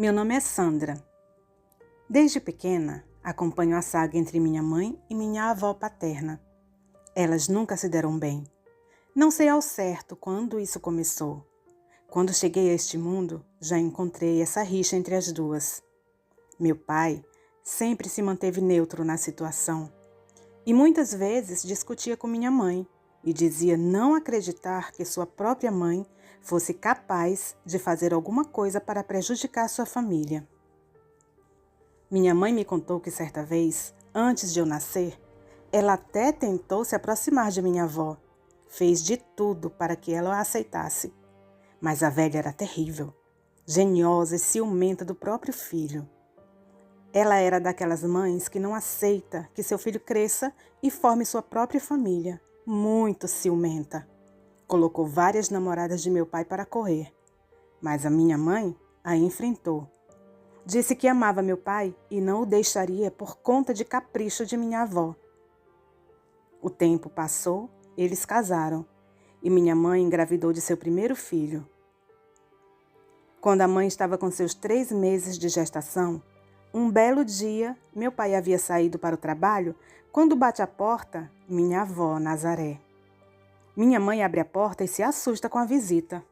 Meu nome é Sandra. Desde pequena, acompanho a saga entre minha mãe e minha avó paterna. Elas nunca se deram bem. Não sei ao certo quando isso começou. Quando cheguei a este mundo, já encontrei essa rixa entre as duas. Meu pai sempre se manteve neutro na situação e muitas vezes discutia com minha mãe e dizia não acreditar que sua própria mãe fosse capaz de fazer alguma coisa para prejudicar sua família. Minha mãe me contou que certa vez, antes de eu nascer, ela até tentou se aproximar de minha avó. Fez de tudo para que ela a aceitasse. Mas a velha era terrível, geniosa e ciumenta do próprio filho. Ela era daquelas mães que não aceita que seu filho cresça e forme sua própria família. Muito ciumenta. Colocou várias namoradas de meu pai para correr, mas a minha mãe a enfrentou. Disse que amava meu pai e não o deixaria por conta de capricho de minha avó. O tempo passou, eles casaram e minha mãe engravidou de seu primeiro filho. Quando a mãe estava com seus 3 meses de gestação, um belo dia, meu pai havia saído para o trabalho quando bate à porta minha avó, Nazaré. Minha mãe abre a porta e se assusta com a visita.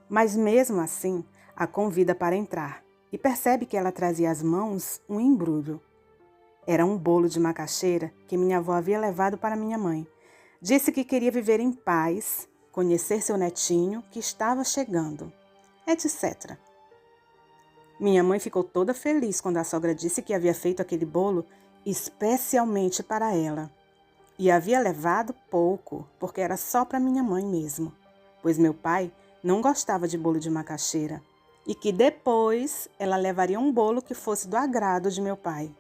Mas mesmo assim, a convida para entrar e percebe que ela trazia às mãos um embrulho. Era um bolo de macaxeira que minha avó havia levado para minha mãe. Disse que queria viver em paz, conhecer seu netinho que estava chegando, etc. Minha mãe ficou toda feliz quando a sogra disse que havia feito aquele bolo especialmente para ela. E havia levado pouco, porque era só para minha mãe mesmo, pois meu pai não gostava de bolo de macaxeira e que depois ela levaria um bolo que fosse do agrado de meu pai.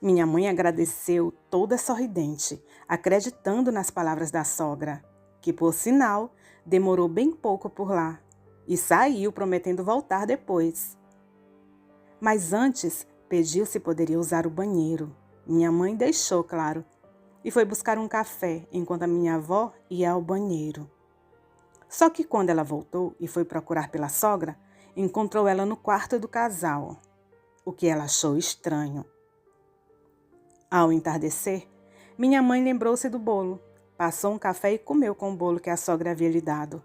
Minha mãe agradeceu toda sorridente, acreditando nas palavras da sogra, que, por sinal, demorou bem pouco por lá e saiu prometendo voltar depois. Mas antes, pediu se poderia usar o banheiro. Minha mãe deixou, claro, e foi buscar um café enquanto a minha avó ia ao banheiro. Só que quando ela voltou e foi procurar pela sogra, encontrou ela no quarto do casal, o que ela achou estranho. Ao entardecer, minha mãe lembrou-se do bolo, passou um café e comeu com o bolo que a sogra havia lhe dado.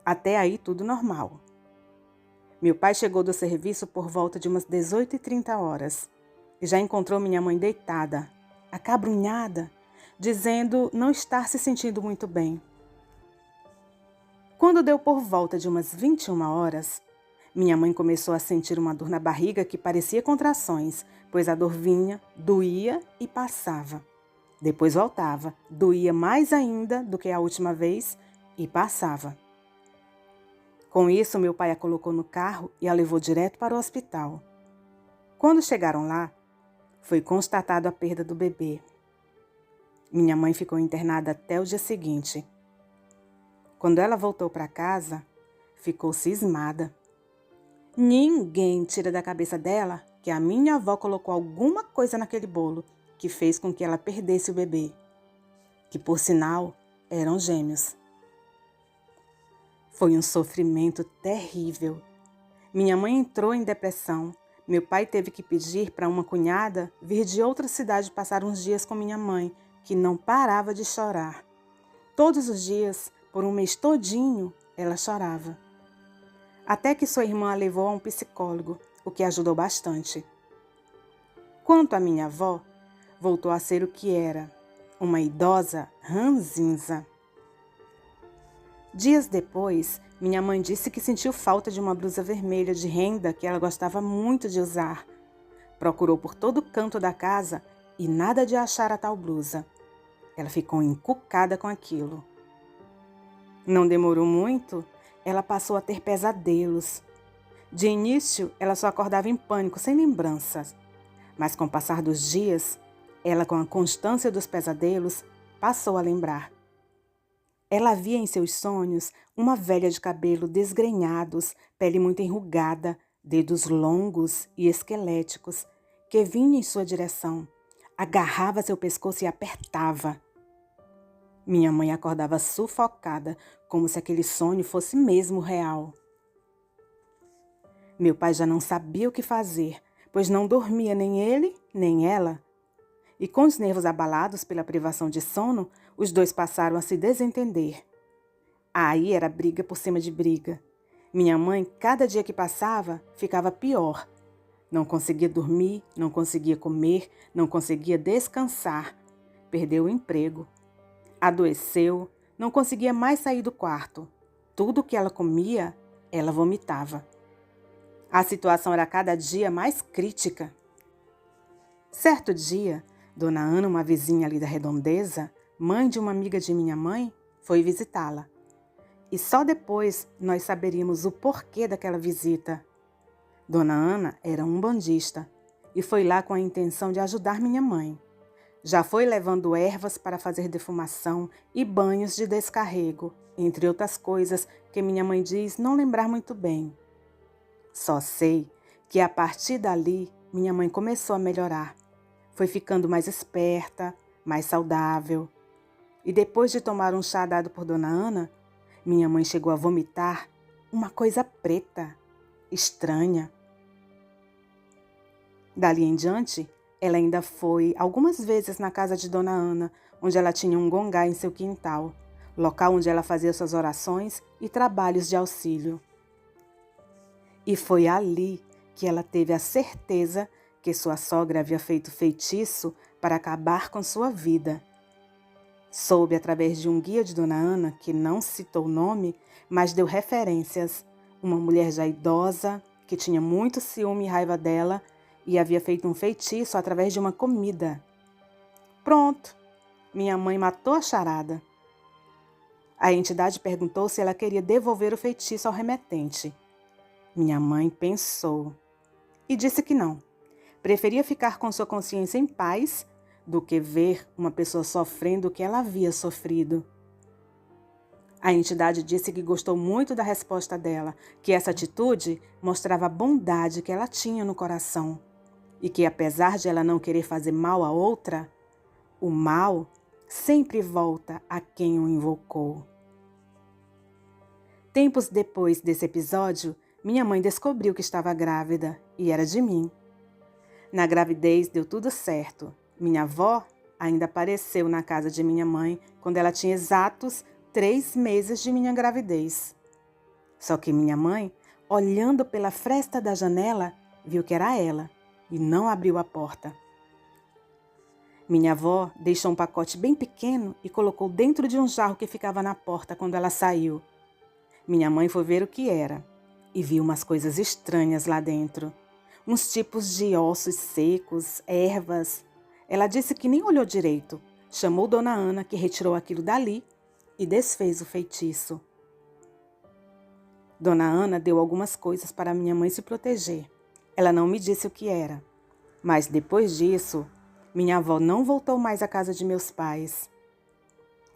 Até aí tudo normal. Meu pai chegou do serviço por volta de umas 18h30 e já encontrou minha mãe deitada, acabrunhada, dizendo não estar se sentindo muito bem. Quando deu por volta de umas 21h, minha mãe começou a sentir uma dor na barriga que parecia contrações, pois a dor vinha, doía e passava. Depois voltava, doía mais ainda do que a última vez e passava. Com isso, meu pai a colocou no carro e a levou direto para o hospital. Quando chegaram lá, foi constatada a perda do bebê. Minha mãe ficou internada até o dia seguinte. Quando ela voltou para casa, ficou cismada. Ninguém tira da cabeça dela que a minha avó colocou alguma coisa naquele bolo que fez com que ela perdesse o bebê, que por sinal eram gêmeos. Foi um sofrimento terrível. Minha mãe entrou em depressão. Meu pai teve que pedir para uma cunhada vir de outra cidade passar uns dias com minha mãe, que não parava de chorar. Todos os dias, por um mês todinho, ela chorava. Até que sua irmã a levou a um psicólogo, o que ajudou bastante. Quanto à minha avó, voltou a ser o que era, uma idosa ranzinza. Dias depois, minha mãe disse que sentiu falta de uma blusa vermelha de renda que ela gostava muito de usar. Procurou por todo canto da casa e nada de achar a tal blusa. Ela ficou encucada com aquilo. Não demorou muito, ela passou a ter pesadelos. De início, ela só acordava em pânico, sem lembranças. Mas com o passar dos dias, ela, com a constância dos pesadelos, passou a lembrar. Ela via em seus sonhos uma velha de cabelo desgrenhados, pele muito enrugada, dedos longos e esqueléticos, que vinha em sua direção, agarrava seu pescoço e apertava. Minha mãe acordava sufocada, como se aquele sonho fosse mesmo real. Meu pai já não sabia o que fazer, pois não dormia nem ele, nem ela. E com os nervos abalados pela privação de sono, os dois passaram a se desentender. Aí era briga por cima de briga. Minha mãe, cada dia que passava, ficava pior. Não conseguia dormir, não conseguia comer, não conseguia descansar. Perdeu o emprego. Adoeceu, não conseguia mais sair do quarto. Tudo que ela comia, ela vomitava. A situação era cada dia mais crítica. Certo dia, Dona Ana, uma vizinha ali da redondeza, mãe de uma amiga de minha mãe, foi visitá-la. E só depois nós saberíamos o porquê daquela visita. Dona Ana era umbandista e foi lá com a intenção de ajudar minha mãe. Já foi levando ervas para fazer defumação e banhos de descarrego, entre outras coisas que minha mãe diz não lembrar muito bem. Só sei que a partir dali minha mãe começou a melhorar. Foi ficando mais esperta, mais saudável. E depois de tomar um chá dado por Dona Ana, minha mãe chegou a vomitar uma coisa preta, estranha. Dali em diante, ela ainda foi algumas vezes na casa de Dona Ana, onde ela tinha um gongá em seu quintal, local onde ela fazia suas orações e trabalhos de auxílio. E foi ali que ela teve a certeza que sua sogra havia feito feitiço para acabar com sua vida. Soube através de um guia de Dona Ana, que não citou o nome, mas deu referências, uma mulher já idosa, que tinha muito ciúme e raiva dela e havia feito um feitiço através de uma comida. Pronto, minha mãe matou a charada. A entidade perguntou se ela queria devolver o feitiço ao remetente. Minha mãe pensou e disse que não. Preferia ficar com sua consciência em paz do que ver uma pessoa sofrendo o que ela havia sofrido. A entidade disse que gostou muito da resposta dela, que essa atitude mostrava a bondade que ela tinha no coração e que, apesar de ela não querer fazer mal a outra, o mal sempre volta a quem o invocou. Tempos depois desse episódio, minha mãe descobriu que estava grávida e era de mim. Na gravidez deu tudo certo. Minha avó ainda apareceu na casa de minha mãe quando ela tinha exatos 3 meses de minha gravidez. Só que minha mãe, olhando pela fresta da janela, viu que era ela e não abriu a porta. Minha avó deixou um pacote bem pequeno e colocou dentro de um jarro que ficava na porta quando ela saiu. Minha mãe foi ver o que era e viu umas coisas estranhas lá dentro. Uns tipos de ossos secos, ervas. Ela disse que nem olhou direito. Chamou Dona Ana, que retirou aquilo dali e desfez o feitiço. Dona Ana deu algumas coisas para minha mãe se proteger. Ela não me disse o que era. Mas depois disso, minha avó não voltou mais à casa de meus pais.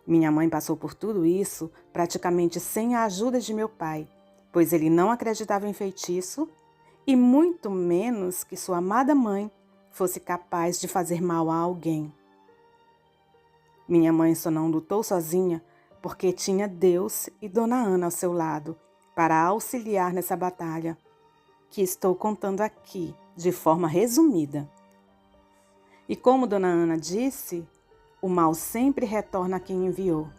Minha mãe passou por tudo isso praticamente sem a ajuda de meu pai, pois ele não acreditava em feitiço e muito menos que sua amada mãe fosse capaz de fazer mal a alguém. Minha mãe só não lutou sozinha porque tinha Deus e Dona Ana ao seu lado para auxiliar nessa batalha, que estou contando aqui de forma resumida. E como Dona Ana disse, o mal sempre retorna a quem enviou.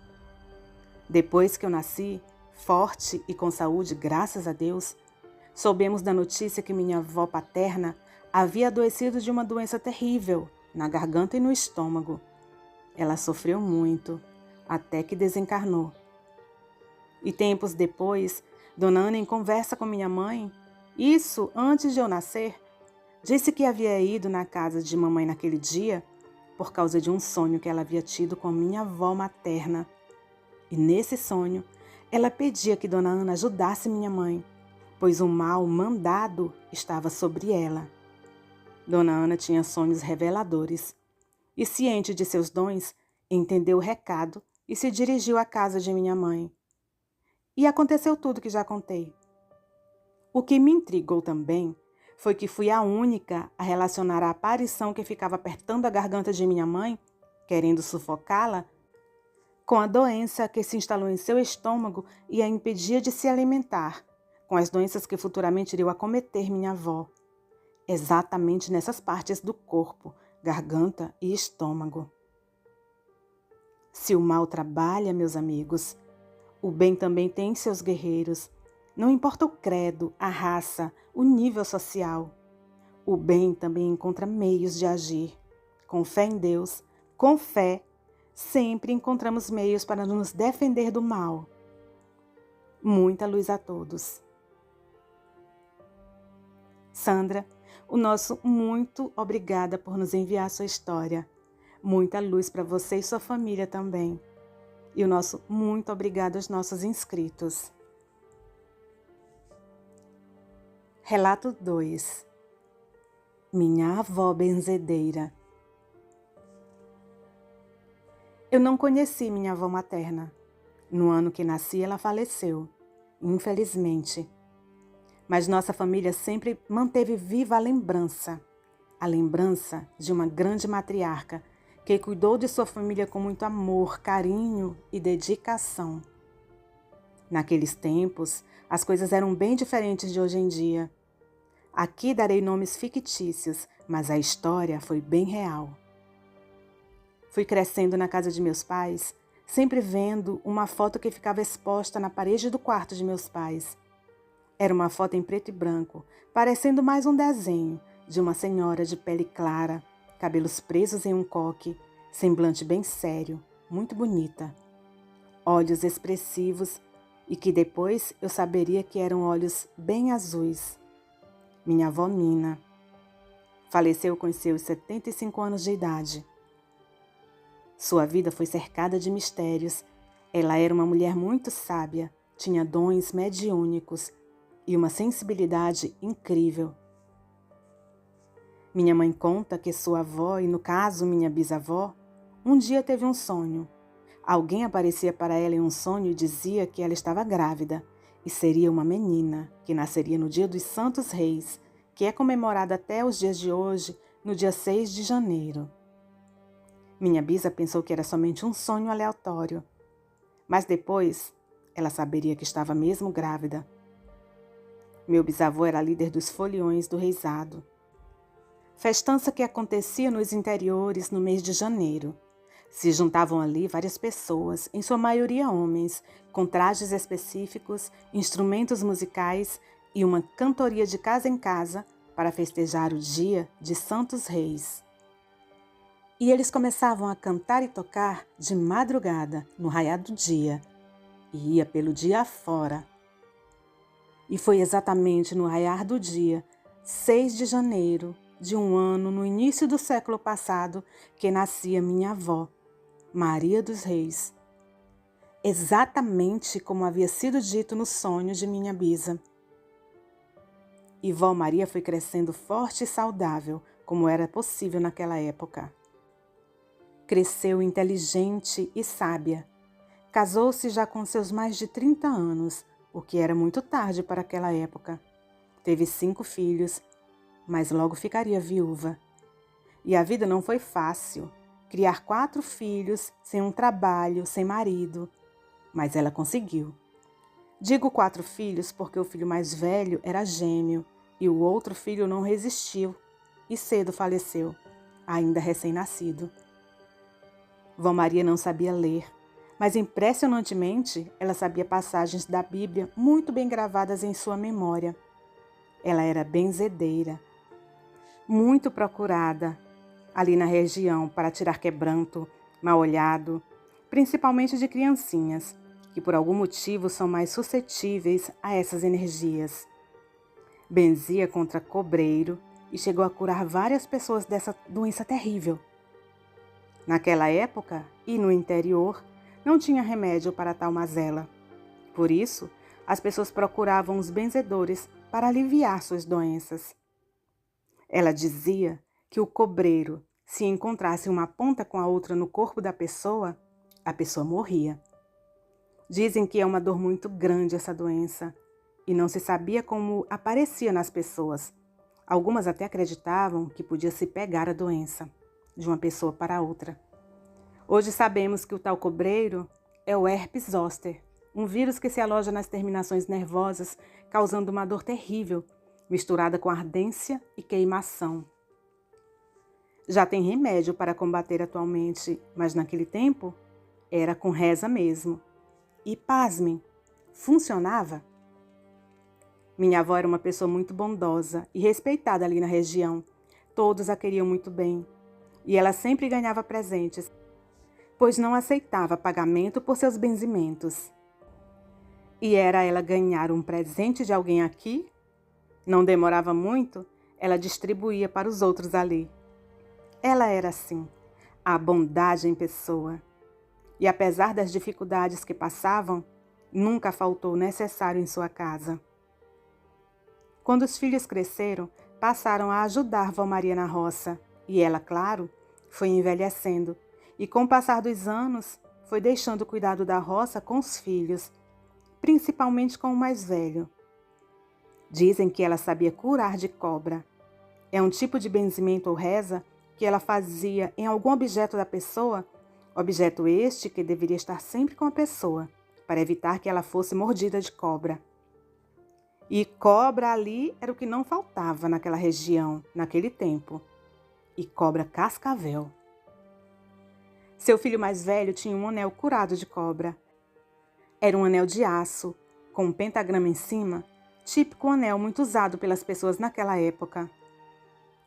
Depois que eu nasci, forte e com saúde, graças a Deus, soubemos da notícia que minha avó paterna havia adoecido de uma doença terrível na garganta e no estômago. Ela sofreu muito, até que desencarnou. E tempos depois, Dona Ana, em conversa com minha mãe, isso antes de eu nascer, disse que havia ido na casa de mamãe naquele dia por causa de um sonho que ela havia tido com minha avó materna. E nesse sonho, ela pedia que Dona Ana ajudasse minha mãe, pois o mal mandado estava sobre ela. Dona Ana tinha sonhos reveladores e, ciente de seus dons, entendeu o recado e se dirigiu à casa de minha mãe. E aconteceu tudo que já contei. O que me intrigou também foi que fui a única a relacionar a aparição que ficava apertando a garganta de minha mãe, querendo sufocá-la, com a doença que se instalou em seu estômago e a impedia de se alimentar, com as doenças que futuramente iriam acometer minha avó, exatamente nessas partes do corpo, garganta e estômago. Se o mal trabalha, meus amigos, o bem também tem seus guerreiros. Não importa o credo, a raça, o nível social. O bem também encontra meios de agir. Com fé em Deus, com fé, sempre encontramos meios para nos defender do mal. Muita luz a todos. Sandra, o nosso muito obrigada por nos enviar sua história. Muita luz para você e sua família também. E o nosso muito obrigado aos nossos inscritos. Relato 2. Minha avó benzedeira. Eu não conheci minha avó materna. No ano que nasci, ela faleceu, infelizmente. Mas nossa família sempre manteve viva a lembrança de uma grande matriarca que cuidou de sua família com muito amor, carinho e dedicação. Naqueles tempos, as coisas eram bem diferentes de hoje em dia. Aqui darei nomes fictícios, mas a história foi bem real. Fui crescendo na casa de meus pais, sempre vendo uma foto que ficava exposta na parede do quarto de meus pais. Era uma foto em preto e branco, parecendo mais um desenho de uma senhora de pele clara, cabelos presos em um coque, semblante bem sério, muito bonita. Olhos expressivos e que depois eu saberia que eram olhos bem azuis. Minha avó Mina faleceu com seus 75 anos de idade. Sua vida foi cercada de mistérios. Ela era uma mulher muito sábia, tinha dons mediúnicos e uma sensibilidade incrível. Minha mãe conta que sua avó, e no caso minha bisavó, um dia teve um sonho. Alguém aparecia para ela em um sonho e dizia que ela estava grávida e seria uma menina que nasceria no dia dos Santos Reis, que é comemorado até os dias de hoje, no dia 6 de janeiro. Minha bisa pensou que era somente um sonho aleatório, mas depois ela saberia que estava mesmo grávida. Meu bisavô era líder dos foliões do reisado, festança que acontecia nos interiores no mês de janeiro. Se juntavam ali várias pessoas, em sua maioria homens, com trajes específicos, instrumentos musicais e uma cantoria de casa em casa para festejar o dia de Santos Reis. E eles começavam a cantar e tocar de madrugada, no raiar do dia, e ia pelo dia afora. E foi exatamente no raiar do dia, 6 de janeiro de um ano no início do século passado, que nascia minha avó, Maria dos Reis. Exatamente como havia sido dito no sonho de minha bisa. E vó Maria foi crescendo forte e saudável, como era possível naquela época. Cresceu inteligente e sábia. Casou-se já com seus mais de 30 anos, o que era muito tarde para aquela época. Teve 5 filhos, mas logo ficaria viúva. E a vida não foi fácil. Criar 4 filhos, sem um trabalho, sem marido. Mas ela conseguiu. Digo 4 filhos porque o filho mais velho era gêmeo e o outro filho não resistiu e cedo faleceu, ainda recém-nascido. Vó Maria não sabia ler, mas impressionantemente ela sabia passagens da Bíblia muito bem gravadas em sua memória. Ela era benzedeira, muito procurada ali na região para tirar quebranto, mal-olhado, principalmente de criancinhas, que por algum motivo são mais suscetíveis a essas energias. Benzia contra cobreiro e chegou a curar várias pessoas dessa doença terrível. Naquela época, e no interior, não tinha remédio para tal mazela. Por isso, as pessoas procuravam os benzedores para aliviar suas doenças. Ela dizia que o cobreiro, se encontrasse uma ponta com a outra no corpo da pessoa, a pessoa morria. Dizem que é uma dor muito grande essa doença, e não se sabia como aparecia nas pessoas. Algumas até acreditavam que podia se pegar a doença de uma pessoa para outra. Hoje sabemos que o tal cobreiro é o herpes zoster, um vírus que se aloja nas terminações nervosas, causando uma dor terrível, misturada com ardência e queimação. Já tem remédio para combater atualmente, mas naquele tempo era com reza mesmo. E pasmem, funcionava? Minha avó era uma pessoa muito bondosa e respeitada ali na região. Todos a queriam muito bem. E ela sempre ganhava presentes, pois não aceitava pagamento por seus benzimentos. E era ela ganhar um presente de alguém aqui? Não demorava muito, ela distribuía para os outros ali. Ela era assim, a bondade em pessoa. E apesar das dificuldades que passavam, nunca faltou o necessário em sua casa. Quando os filhos cresceram, passaram a ajudar Vó Maria na roça. E ela, claro, foi envelhecendo. E com o passar dos anos, foi deixando o cuidado da roça com os filhos, principalmente com o mais velho. Dizem que ela sabia curar de cobra. É um tipo de benzimento ou reza que ela fazia em algum objeto da pessoa, objeto este que deveria estar sempre com a pessoa, para evitar que ela fosse mordida de cobra. E cobra ali era o que não faltava naquela região, naquele tempo. E cobra cascavel. Seu filho mais velho tinha um anel curado de cobra. Era um anel de aço, com um pentagrama em cima, típico anel muito usado pelas pessoas naquela época.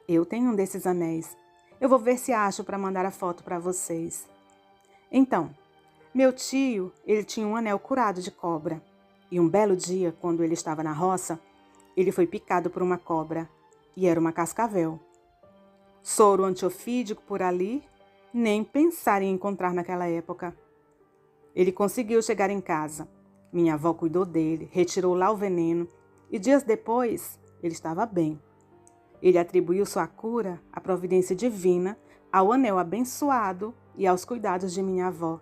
Eu tenho um desses anéis. Eu vou ver se acho para mandar a foto para vocês. Então, meu tio, ele tinha um anel curado de cobra. E um belo dia, quando ele estava na roça, ele foi picado por uma cobra. E era uma cascavel. Soro antiofídico por ali, nem pensar em encontrar naquela época. Ele conseguiu chegar em casa. Minha avó cuidou dele, retirou lá o veneno e dias depois ele estava bem. Ele atribuiu sua cura à providência divina, ao anel abençoado e aos cuidados de minha avó.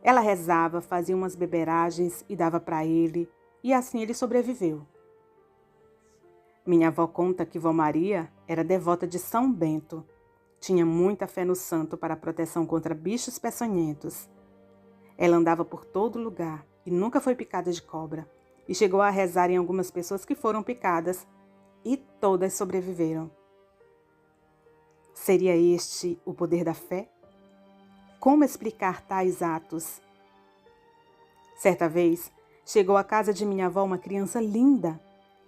Ela rezava, fazia umas beberagens e dava para ele, e assim ele sobreviveu. Minha avó conta que Vó Maria era devota de São Bento. Tinha muita fé no santo para a proteção contra bichos peçonhentos. Ela andava por todo lugar e nunca foi picada de cobra. E chegou a rezar em algumas pessoas que foram picadas e todas sobreviveram. Seria este o poder da fé? Como explicar tais atos? Certa vez, chegou à casa de minha avó uma criança linda.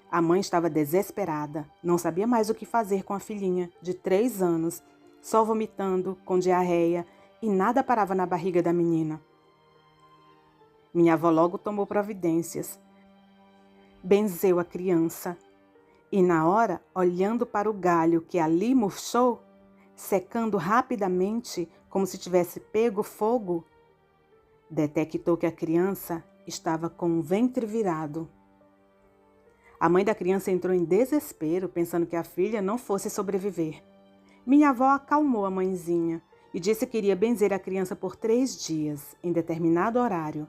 A mãe estava desesperada, não sabia mais o que fazer com a filhinha, de 3 anos, só vomitando, com diarreia, e nada parava na barriga da menina. Minha avó logo tomou providências. Benzeu a criança. E na hora, olhando para o galho que ali murchou, secando rapidamente, como se tivesse pego fogo, detectou que a criança estava com o ventre virado. A mãe da criança entrou em desespero, pensando que a filha não fosse sobreviver. Minha avó acalmou a mãezinha e disse que iria benzer a criança por 3 dias, em determinado horário.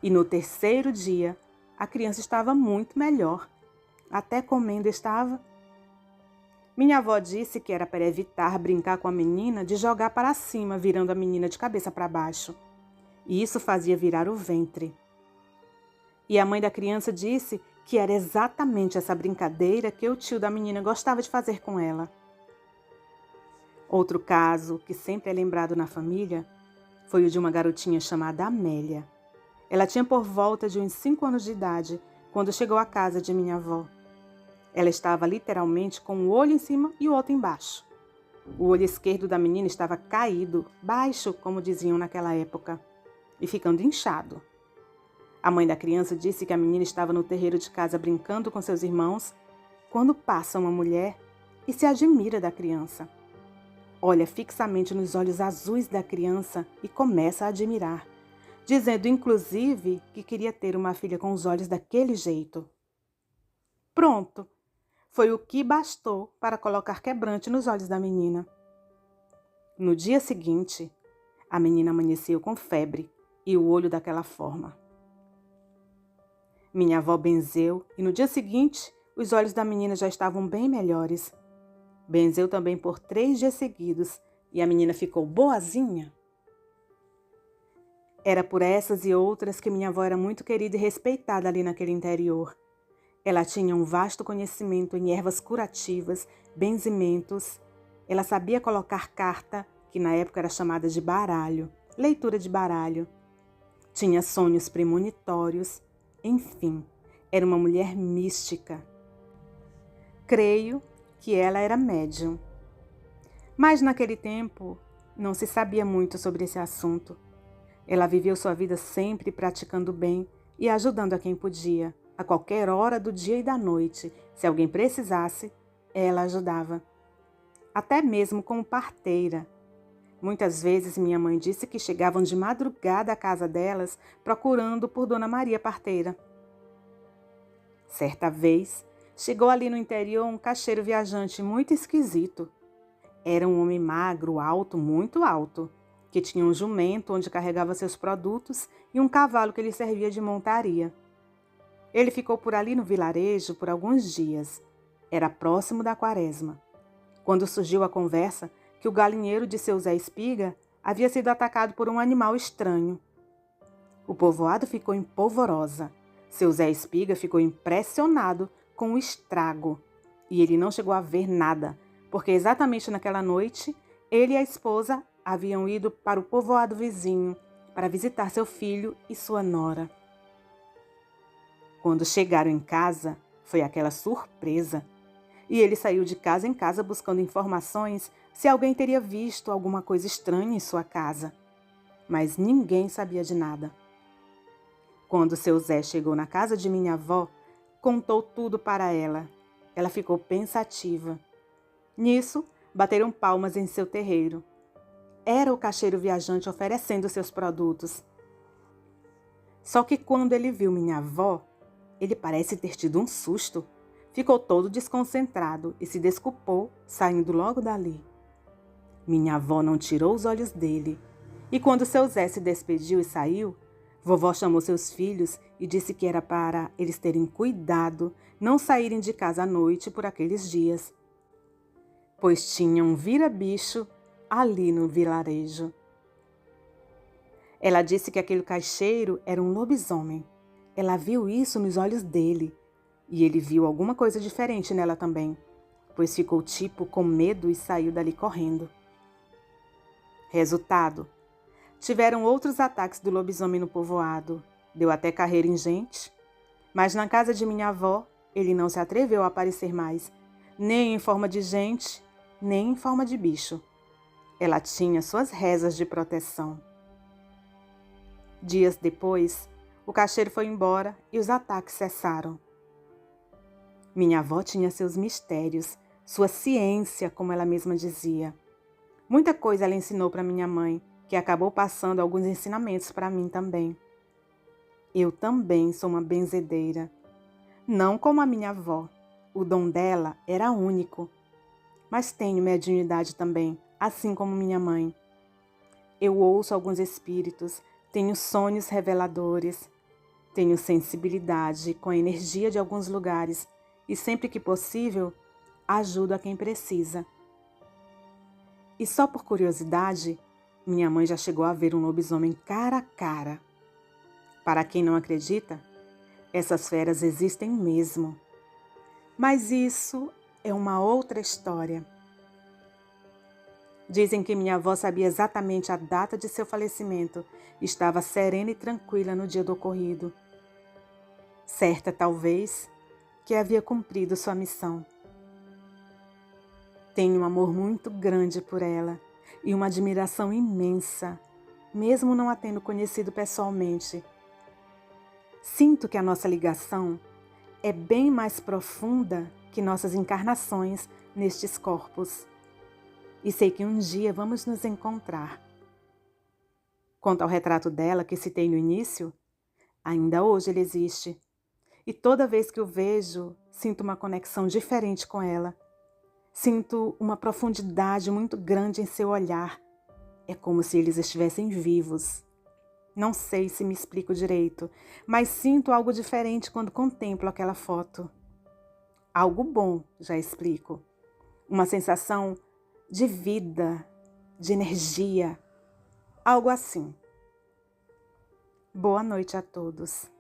E no 3º dia, a criança estava muito melhor. Até comendo estava. Minha avó disse que era para evitar brincar com a menina de jogar para cima, virando a menina de cabeça para baixo. E isso fazia virar o ventre. E a mãe da criança disse que era exatamente essa brincadeira que o tio da menina gostava de fazer com ela. Outro caso, que sempre é lembrado na família, foi o de uma garotinha chamada Amélia. Ela tinha por volta de uns 5 anos de idade quando chegou à casa de minha avó. Ela estava literalmente com um olho em cima e o outro embaixo. O olho esquerdo da menina estava caído, baixo, como diziam naquela época, e ficando inchado. A mãe da criança disse que a menina estava no terreiro de casa brincando com seus irmãos, quando passa uma mulher e se admira da criança. Olha fixamente nos olhos azuis da criança e começa a admirar, dizendo inclusive que queria ter uma filha com os olhos daquele jeito. Pronto! Foi o que bastou para colocar quebrante nos olhos da menina. No dia seguinte, a menina amanheceu com febre e o olho daquela forma. Minha avó benzeu e no dia seguinte, os olhos da menina já estavam bem melhores. Benzeu também por 3 dias seguidos e a menina ficou boazinha. Era por essas e outras que minha avó era muito querida e respeitada ali naquele interior. Ela tinha um vasto conhecimento em ervas curativas, benzimentos. Ela sabia colocar carta, que na época era chamada de baralho, leitura de baralho. Tinha sonhos premonitórios. Enfim, era uma mulher mística. Creio que ela era médium. Mas naquele tempo não se sabia muito sobre esse assunto. Ela viveu sua vida sempre praticando o bem e ajudando a quem podia, a qualquer hora do dia e da noite. Se alguém precisasse, ela ajudava. Até mesmo como parteira. Muitas vezes minha mãe disse que chegavam de madrugada à casa delas procurando por Dona Maria Parteira. Certa vez, chegou ali no interior um caixeiro viajante muito esquisito. Era um homem magro, alto, muito alto, que tinha um jumento onde carregava seus produtos e um cavalo que lhe servia de montaria. Ele ficou por ali no vilarejo por alguns dias. Era próximo da quaresma. Quando surgiu a conversa que o galinheiro de seu Zé Espiga havia sido atacado por um animal estranho. O povoado ficou em polvorosa. Seu Zé Espiga ficou impressionado com o estrago. E ele não chegou a ver nada, porque exatamente naquela noite, ele e a esposa haviam ido para o povoado vizinho para visitar seu filho e sua nora. Quando chegaram em casa, foi aquela surpresa. E ele saiu de casa em casa buscando informações se alguém teria visto alguma coisa estranha em sua casa. Mas ninguém sabia de nada. Quando seu Zé chegou na casa de minha avó, contou tudo para ela. Ela ficou pensativa. Nisso, bateram palmas em seu terreiro. Era o caixeiro viajante oferecendo seus produtos. Só que quando ele viu minha avó, ele parece ter tido um susto. Ficou todo desconcentrado e se desculpou, saindo logo dali. Minha avó não tirou os olhos dele. E quando seu Zé se despediu e saiu, vovó chamou seus filhos e disse que era para eles terem cuidado, não saírem de casa à noite por aqueles dias, pois tinha um vira-bicho ali no vilarejo. Ela disse que aquele caixeiro era um lobisomem. Ela viu isso nos olhos dele. E ele viu alguma coisa diferente nela também, pois ficou tipo com medo e saiu dali correndo. Resultado: tiveram outros ataques do lobisomem no povoado. Deu até carreira em gente. Mas na casa de minha avó, ele não se atreveu a aparecer mais, nem em forma de gente, nem em forma de bicho. Ela tinha suas rezas de proteção. Dias depois, o caixeiro foi embora e os ataques cessaram. Minha avó tinha seus mistérios, sua ciência, como ela mesma dizia. Muita coisa ela ensinou para minha mãe, que acabou passando alguns ensinamentos para mim também. Eu também sou uma benzedeira. Não como a minha avó. O dom dela era único. Mas tenho mediunidade também, assim como minha mãe. Eu ouço alguns espíritos, tenho sonhos reveladores, tenho sensibilidade com a energia de alguns lugares e sempre que possível, ajudo a quem precisa. E só por curiosidade, minha mãe já chegou a ver um lobisomem cara a cara. Para quem não acredita, essas feras existem mesmo. Mas isso é uma outra história. Dizem que minha avó sabia exatamente a data de seu falecimento e estava serena e tranquila no dia do ocorrido. Certa, talvez, que havia cumprido sua missão. Tenho um amor muito grande por ela e uma admiração imensa, mesmo não a tendo conhecido pessoalmente. Sinto que a nossa ligação é bem mais profunda que nossas encarnações nestes corpos. E sei que um dia vamos nos encontrar. Quanto ao retrato dela que citei no início, ainda hoje ele existe. E toda vez que o vejo, sinto uma conexão diferente com ela. Sinto uma profundidade muito grande em seu olhar. É como se eles estivessem vivos. Não sei se me explico direito, mas sinto algo diferente quando contemplo aquela foto. Algo bom, já explico. Uma sensação de vida, de energia, algo assim. Boa noite a todos.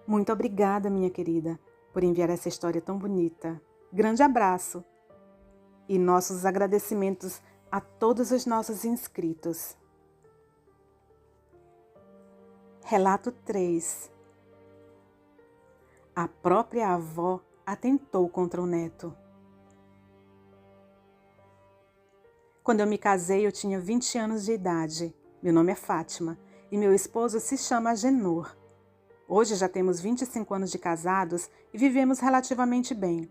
Muito obrigada, minha querida, por enviar essa história tão bonita. Grande abraço e nossos agradecimentos a todos os nossos inscritos. Relato 3. A própria avó atentou contra o neto. Quando eu me casei, eu tinha 20 anos de idade. Meu nome é Fátima e meu esposo se chama Agenor. Hoje já temos 25 anos de casados e vivemos relativamente bem.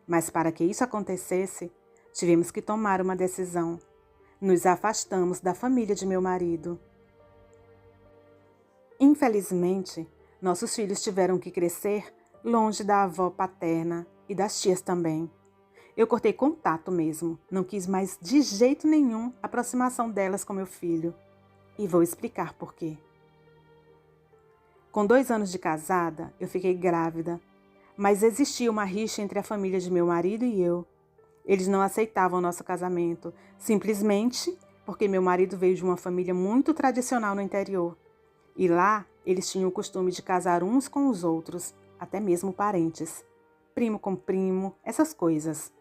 Mas para que isso acontecesse, tivemos que tomar uma decisão. Nos afastamos da família de meu marido. Infelizmente, nossos filhos tiveram que crescer longe da avó paterna e das tias também. Eu cortei contato mesmo, não quis mais de jeito nenhum aproximação delas com meu filho. E vou explicar por quê. Com 2 anos de casada, eu fiquei grávida, mas existia uma rixa entre a família de meu marido e eu. Eles não aceitavam o nosso casamento, simplesmente porque meu marido veio de uma família muito tradicional no interior. E lá, eles tinham o costume de casar uns com os outros, até mesmo parentes. Primo com primo, essas coisas.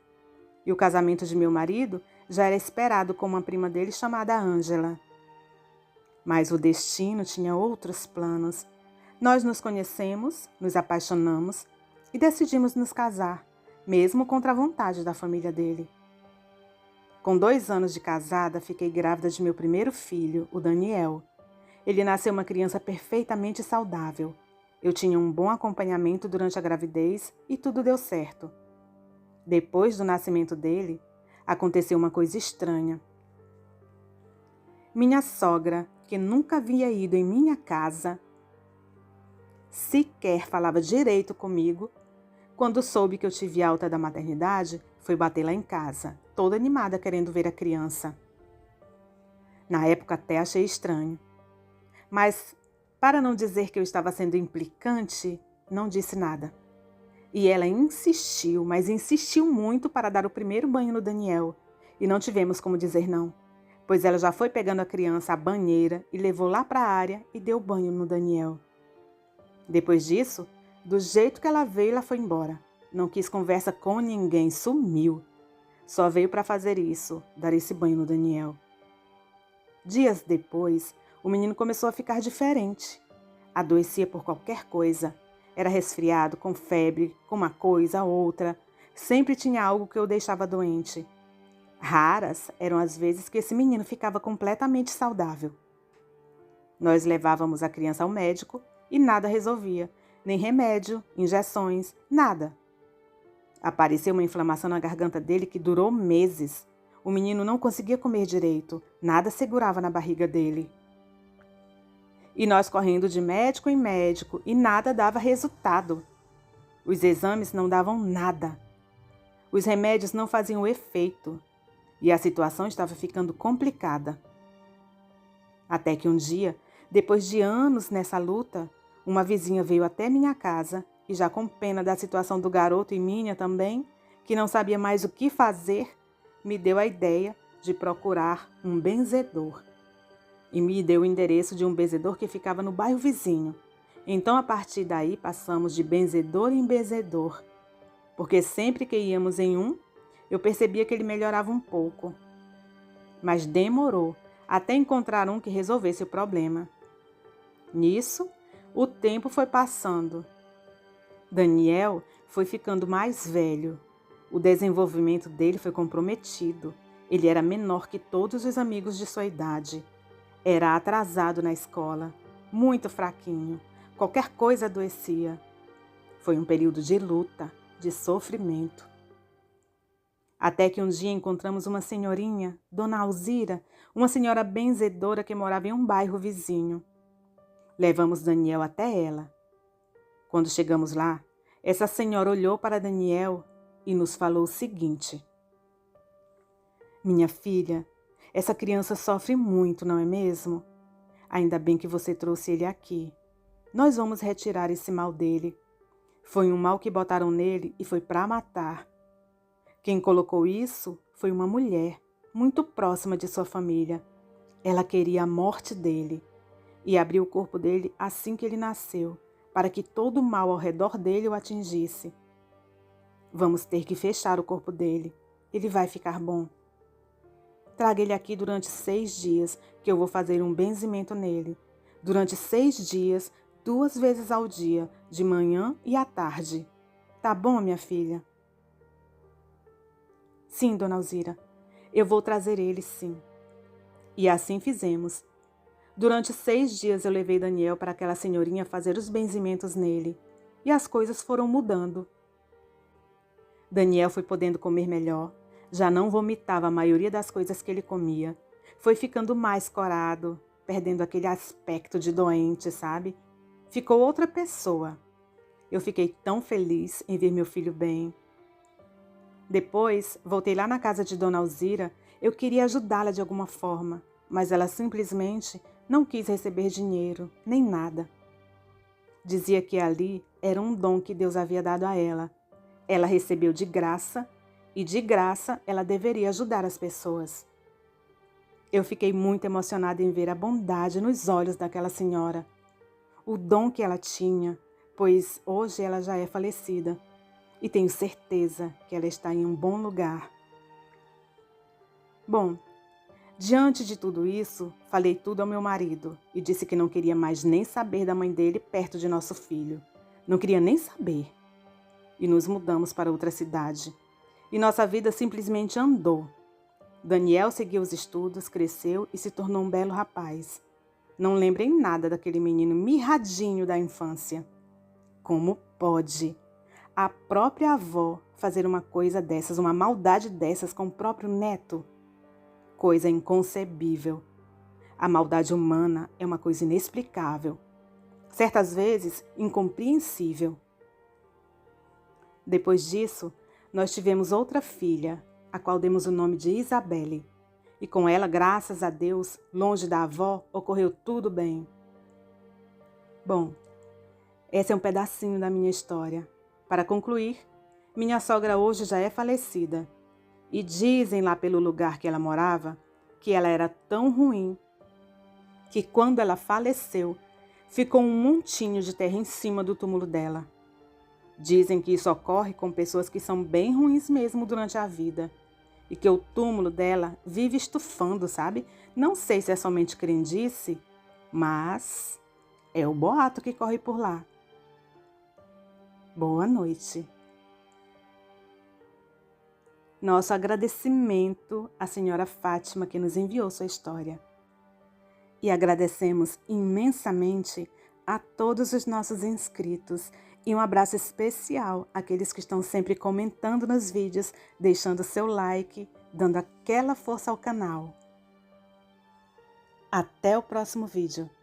E o casamento de meu marido já era esperado com uma prima dele chamada Ângela. Mas o destino tinha outros planos. Nós nos conhecemos, nos apaixonamos e decidimos nos casar, mesmo contra a vontade da família dele. Com 2 anos de casada, fiquei grávida de meu primeiro filho, o Daniel. Ele nasceu uma criança perfeitamente saudável. Eu tinha um bom acompanhamento durante a gravidez e tudo deu certo. Depois do nascimento dele, aconteceu uma coisa estranha. Minha sogra, que nunca havia ido em minha casa, sequer falava direito comigo, quando soube que eu tive alta da maternidade, foi bater lá em casa, toda animada querendo ver a criança. Na época até achei estranho. Mas, para não dizer que eu estava sendo implicante, não disse nada. E ela insistiu, mas insistiu muito para dar o primeiro banho no Daniel. E não tivemos como dizer não, pois ela já foi pegando a criança à banheira e levou lá para a área e deu banho no Daniel. Depois disso, do jeito que ela veio, ela foi embora. Não quis conversa com ninguém, sumiu. Só veio para fazer isso, dar esse banho no Daniel. Dias depois, o menino começou a ficar diferente. Adoecia por qualquer coisa. Era resfriado, com febre, com uma coisa, outra. Sempre tinha algo que o deixava doente. Raras eram as vezes que esse menino ficava completamente saudável. Nós levávamos a criança ao médico e nada resolvia. Nem remédio, injeções, nada. Apareceu uma inflamação na garganta dele que durou meses. O menino não conseguia comer direito, nada segurava na barriga dele. E nós correndo de médico em médico e nada dava resultado. Os exames não davam nada. Os remédios não faziam efeito. E a situação estava ficando complicada. Até que um dia, depois de anos nessa luta, uma vizinha veio até minha casa e já com pena da situação do garoto e minha também, que não sabia mais o que fazer, me deu a ideia de procurar um benzedor. E me deu o endereço de um benzedor que ficava no bairro vizinho. Então, a partir daí, passamos de benzedor em benzedor, porque sempre que íamos em um, eu percebia que ele melhorava um pouco. Mas demorou até encontrar um que resolvesse o problema. Nisso, o tempo foi passando. Daniel foi ficando mais velho. O desenvolvimento dele foi comprometido. Ele era menor que todos os amigos de sua idade. Era atrasado na escola, muito fraquinho. Qualquer coisa adoecia. Foi um período de luta, de sofrimento. Até que um dia encontramos uma senhorinha, Dona Alzira, uma senhora benzedora que morava em um bairro vizinho. Levamos Daniel até ela. Quando chegamos lá, essa senhora olhou para Daniel e nos falou o seguinte: Minha filha, essa criança sofre muito, não é mesmo? Ainda bem que você trouxe ele aqui. Nós vamos retirar esse mal dele. Foi um mal que botaram nele e foi para matar. Quem colocou isso foi uma mulher, muito próxima de sua família. Ela queria a morte dele. e abri o corpo dele assim que ele nasceu, para que todo o mal ao redor dele o atingisse. Vamos ter que fechar o corpo dele. Ele vai ficar bom. Traga ele aqui durante 6 dias, que eu vou fazer um benzimento nele. Durante 6 dias, 2 vezes ao dia, de manhã e à tarde. Tá bom, minha filha? Sim, dona Alzira. Eu vou trazer ele, sim. E assim fizemos. Durante 6 dias eu levei Daniel para aquela senhorinha fazer os benzimentos nele. E as coisas foram mudando. Daniel foi podendo comer melhor. Já não vomitava a maioria das coisas que ele comia. Foi ficando mais corado, perdendo aquele aspecto de doente, sabe? Ficou outra pessoa. Eu fiquei tão feliz em ver meu filho bem. Depois, voltei lá na casa de Dona Alzira. Eu queria ajudá-la de alguma forma, mas ela simplesmente não quis receber dinheiro, nem nada. Dizia que ali era um dom que Deus havia dado a ela. Ela recebeu de graça e de graça ela deveria ajudar as pessoas. Eu fiquei muito emocionada em ver a bondade nos olhos daquela senhora. O dom que ela tinha, pois hoje ela já é falecida. E tenho certeza que ela está em um bom lugar. Bom, diante de tudo isso, falei tudo ao meu marido e disse que não queria mais nem saber da mãe dele perto de nosso filho. Não queria nem saber. E nos mudamos para outra cidade. E nossa vida simplesmente andou. Daniel seguiu os estudos, cresceu e se tornou um belo rapaz. Não lembro em nada daquele menino mirradinho da infância. Como pode a própria avó fazer uma coisa dessas, uma maldade dessas com o próprio neto? Coisa inconcebível. A maldade humana é uma coisa inexplicável. Certas vezes, incompreensível. Depois disso, nós tivemos outra filha, a qual demos o nome de Isabelle. E com ela, graças a Deus, longe da avó, ocorreu tudo bem. Bom, esse é um pedacinho da minha história. Para concluir, minha sogra hoje já é falecida. E dizem lá pelo lugar que ela morava que ela era tão ruim que quando ela faleceu, ficou um montinho de terra em cima do túmulo dela. Dizem que isso ocorre com pessoas que são bem ruins mesmo durante a vida. E que o túmulo dela vive estufando, sabe? Não sei se é somente crendice, mas é o boato que corre por lá. Boa noite. Nosso agradecimento à senhora Fátima que nos enviou sua história. E agradecemos imensamente a todos os nossos inscritos e um abraço especial àqueles que estão sempre comentando nos vídeos, deixando seu like, dando aquela força ao canal. Até o próximo vídeo.